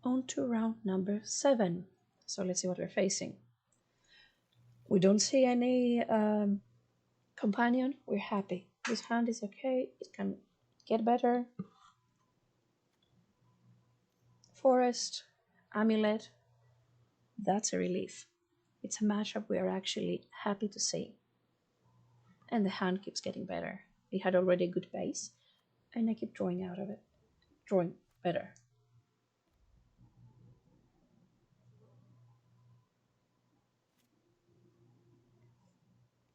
On to round number 7. So let's see what we're facing. We don't see any companion. We're happy. This hand is okay. It can get better. Forest, Amulet. That's a relief. It's a matchup we are actually happy to see. And the hand keeps getting better. It had already a good base, and I keep drawing out of it. Drawing better.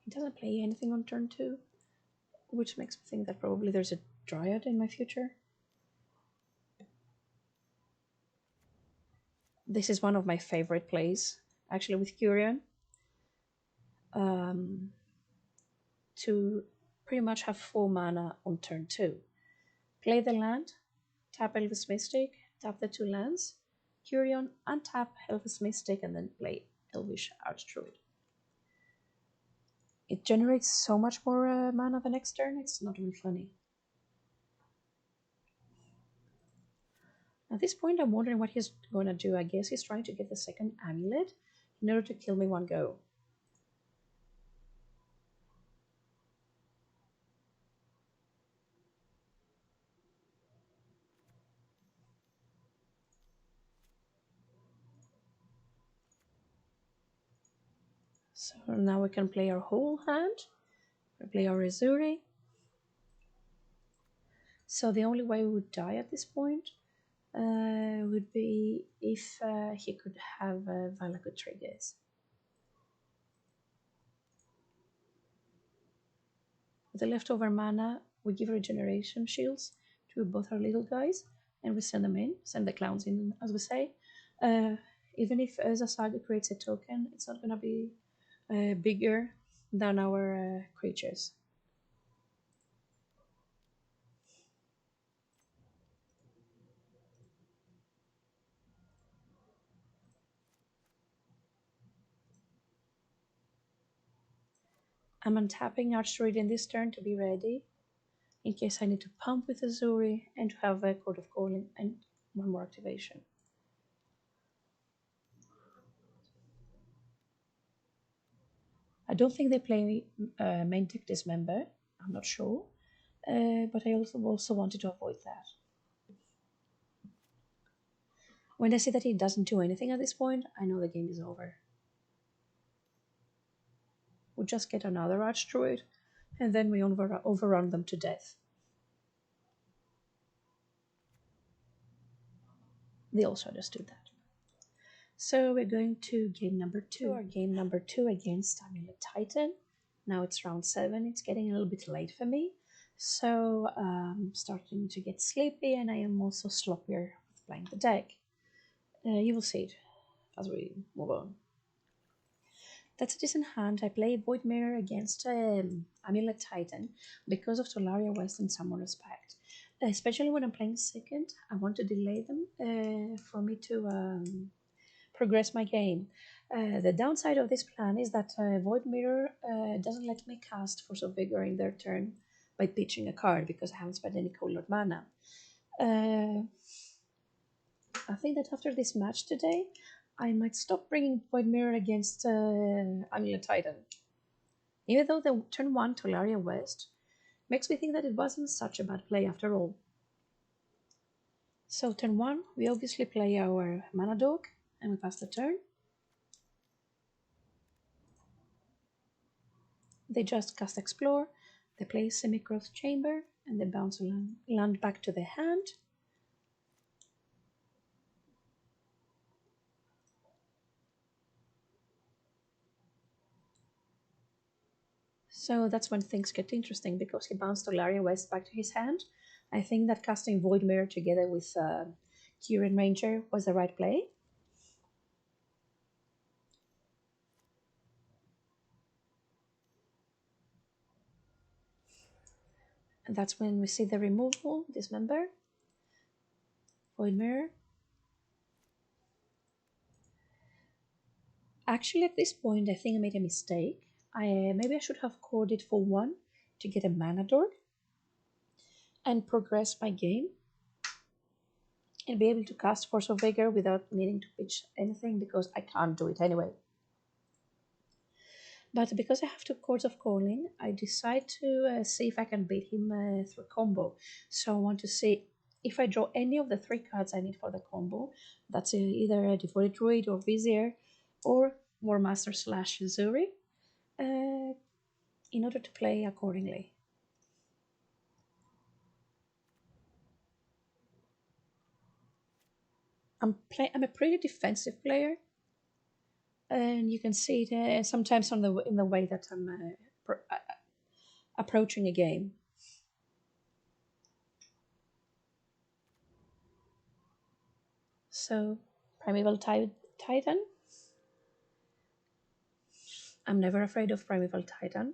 He doesn't play anything on turn 2, which makes me think that probably there's a Dryad in my future. This is one of my favorite plays, actually, with Curion. To pretty much have 4 mana on turn 2. Play the land, tap Elvis Mystic, tap the 2 lands, Curion, untap Elvis Mystic, and then play Elvish Archdruid. It generates so much more mana the next turn, it's not even funny. At this point, I'm wondering what he's going to do. I guess he's trying to get the second Amulet in order to kill me one go. So now we can play our whole hand. We play our Ezuri. So the only way we would die at this point would be if he could have Valakut triggers. With the leftover mana, we give regeneration shields to both our little guys, and we send them in, send the clowns in, as we say. Even if Zasaga creates a token, it's not going to be bigger than our creatures. I'm untapping Archdruid in this turn to be ready, in case I need to pump with Ezuri and to have a Chord of Calling and one more activation. I don't think they play main deck Dismember, I'm not sure, but I also wanted to avoid that. When I see that he doesn't do anything at this point, I know the game is over. We'll just get another Archdruid, and then we overrun them to death. They also understood that. So we're going to game number 2. Our game number 2 against Amulet Titan. Now it's round 7. It's getting a little bit late for me, so I'm starting to get sleepy, and I am also sloppier with playing the deck. You will see it as we move on. That's a decent hand. I play Void Mirror against Amulet Titan because of Tolaria West in some respect. Especially when I'm playing second, I want to delay them for me to progress my game. The downside of this plan is that Void Mirror doesn't let me cast Force of Vigor in their turn by pitching a card because I haven't spent any colored mana. I think that after this match today, I might stop bringing Void Mirror against Amulet Titan. Even though the turn 1 Tolaria West makes me think that it wasn't such a bad play after all. So turn 1, we obviously play our Mana Dog, and we pass the turn. They just cast Explore, they play Semi-Growth Chamber, and they bounce a land back to the hand. So that's when things get interesting, because he bounced Tolaria West back to his hand. I think that casting Void Mirror together with Curion Ranger was the right play. And that's when we see the removal, Dismember, Void Mirror. Actually, at this point, I think I made a mistake. Maybe I should have corded for 1 to get a Mana Dork and progress my game. and be able to cast Force of Vigor without needing to pitch anything because I can't do it anyway. But because I have two Chords of Calling, I decide to see if I can beat him through combo. So I want to see if I draw any of the 3 cards I need for the combo. That's either a Devoted Druid or Vizier or War Master / Ezuri in order to play accordingly. I'm a pretty defensive player, and you can see it sometimes in the way that I'm approaching a game. So, Primeval Titan. I'm never afraid of Primeval Titan.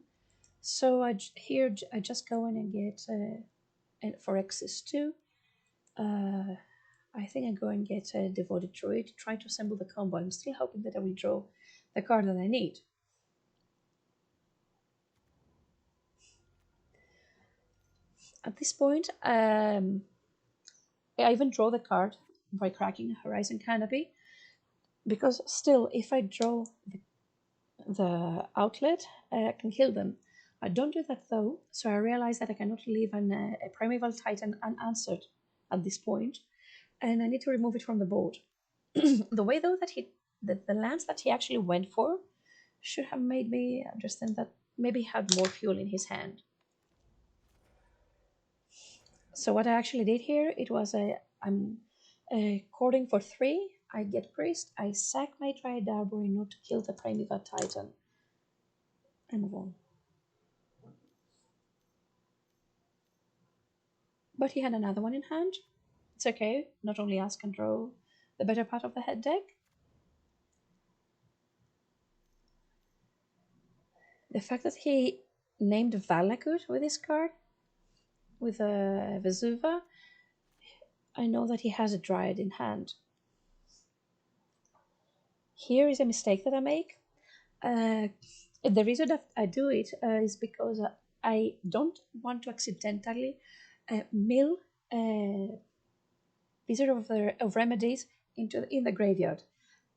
So I just go in and get for X's 2. I think I go and get a Devoted Druid, try to assemble the combo. I'm still hoping that I will draw the card that I need. At this point, I even draw the card by cracking a Horizon Canopy, because still, if I draw the outlet, I can kill them. I don't do that though, so I realize that I cannot leave a Primeval Titan unanswered at this point, and I need to remove it from the board. The way though that the lands that he actually went for should have made me understand that maybe he had more fuel in his hand. So what I actually did here, it was I'm cording for 3. I get Grist, I sack my Dryad Arbor in order to kill the Primeval Titan, and move on. But he had another one in hand. It's okay, not only us can draw the better part of the head deck. The fact that he named Valakut with this card, with a Vesuva, I know that he has a Dryad in hand. Here is a mistake that I make. The reason that I do it is because I don't want to accidentally mill Wizard of Remedies in the graveyard.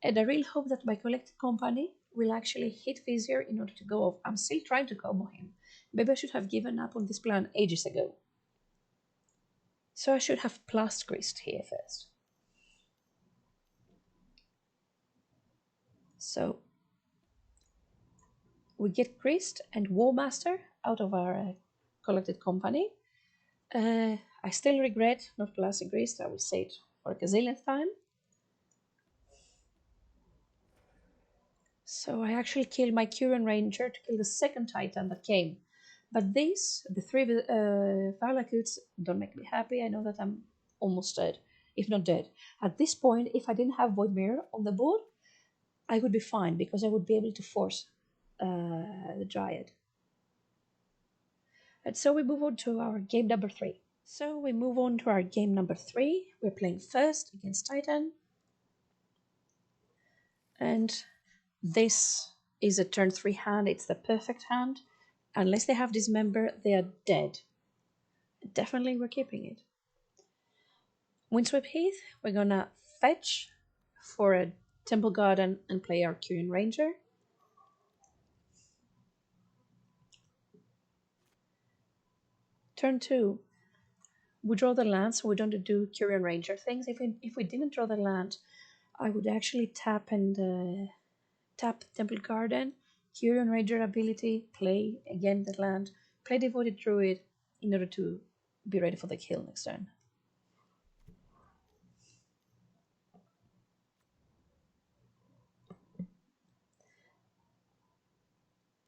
And I really hope that my collected company will actually hit Vizier in order to go off. I'm still trying to combo him. Maybe I should have given up on this plan ages ago. So I should have plus Grist here first. So we get Grist and War Master out of our collected company. I still regret not plusing Grist. I will say it for a gazillionth time. So I actually killed my Curion Ranger to kill the second Titan that came. But these, the 3 Valakuts, don't make me happy. I know that I'm almost dead, if not dead. At this point, if I didn't have Void Mirror on the board, I would be fine because I would be able to force the Dryad. And so we move on to our game number 3. We're playing first against Titan. And this is a turn 3 hand. It's the perfect hand. Unless they have Dismember, they are dead. Definitely we're keeping it. Windsweep Heath, we're gonna fetch for a Temple Garden and play our Curion Ranger. Turn 2, we draw the land, so we don't do Curion Ranger things. If we didn't draw the land, I would actually tap Temple Garden, Curion Ranger ability, play again the land, play Devoted Druid in order to be ready for the kill next turn.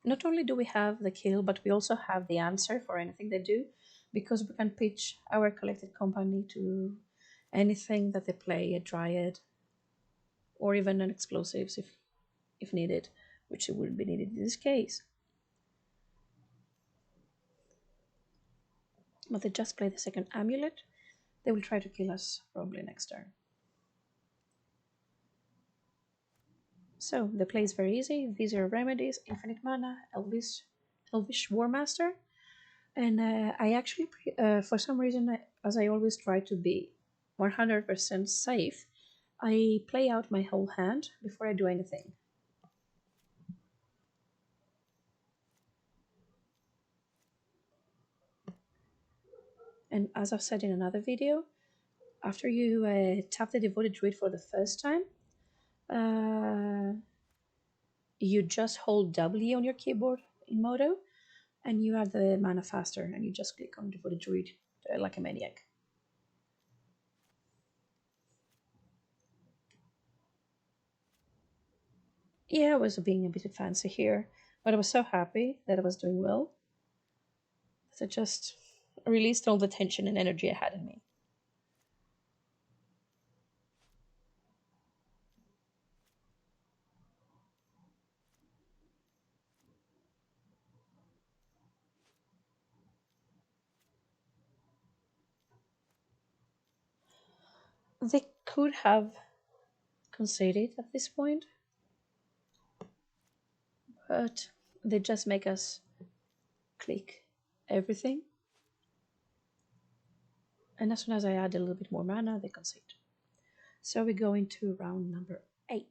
Not only do we have the kill, but we also have the answer for anything they do, because we can pitch our collected company to anything that they play, a Dryad, or even an explosives if needed, which it would be needed in this case. But they just play the second Amulet. They will try to kill us probably next turn. So the play is very easy. Vizier of Remedies, Infinite Mana, Elvish War Master. And I actually, for some reason, as I always try to be 100% safe, I play out my whole hand before I do anything. And as I've said in another video, after you tap the Devoted Druid for the first time, you just hold W on your keyboard in Modo, and you have the mana faster, and you just click on Devoted Druid like a maniac. Yeah, I was being a bit fancy here, but I was so happy that I was doing well. So I just released all the tension and energy I had in me. They could have conceded at this point, but they just make us click everything. And as soon as I add a little bit more mana, they concede. So we go into round number 8.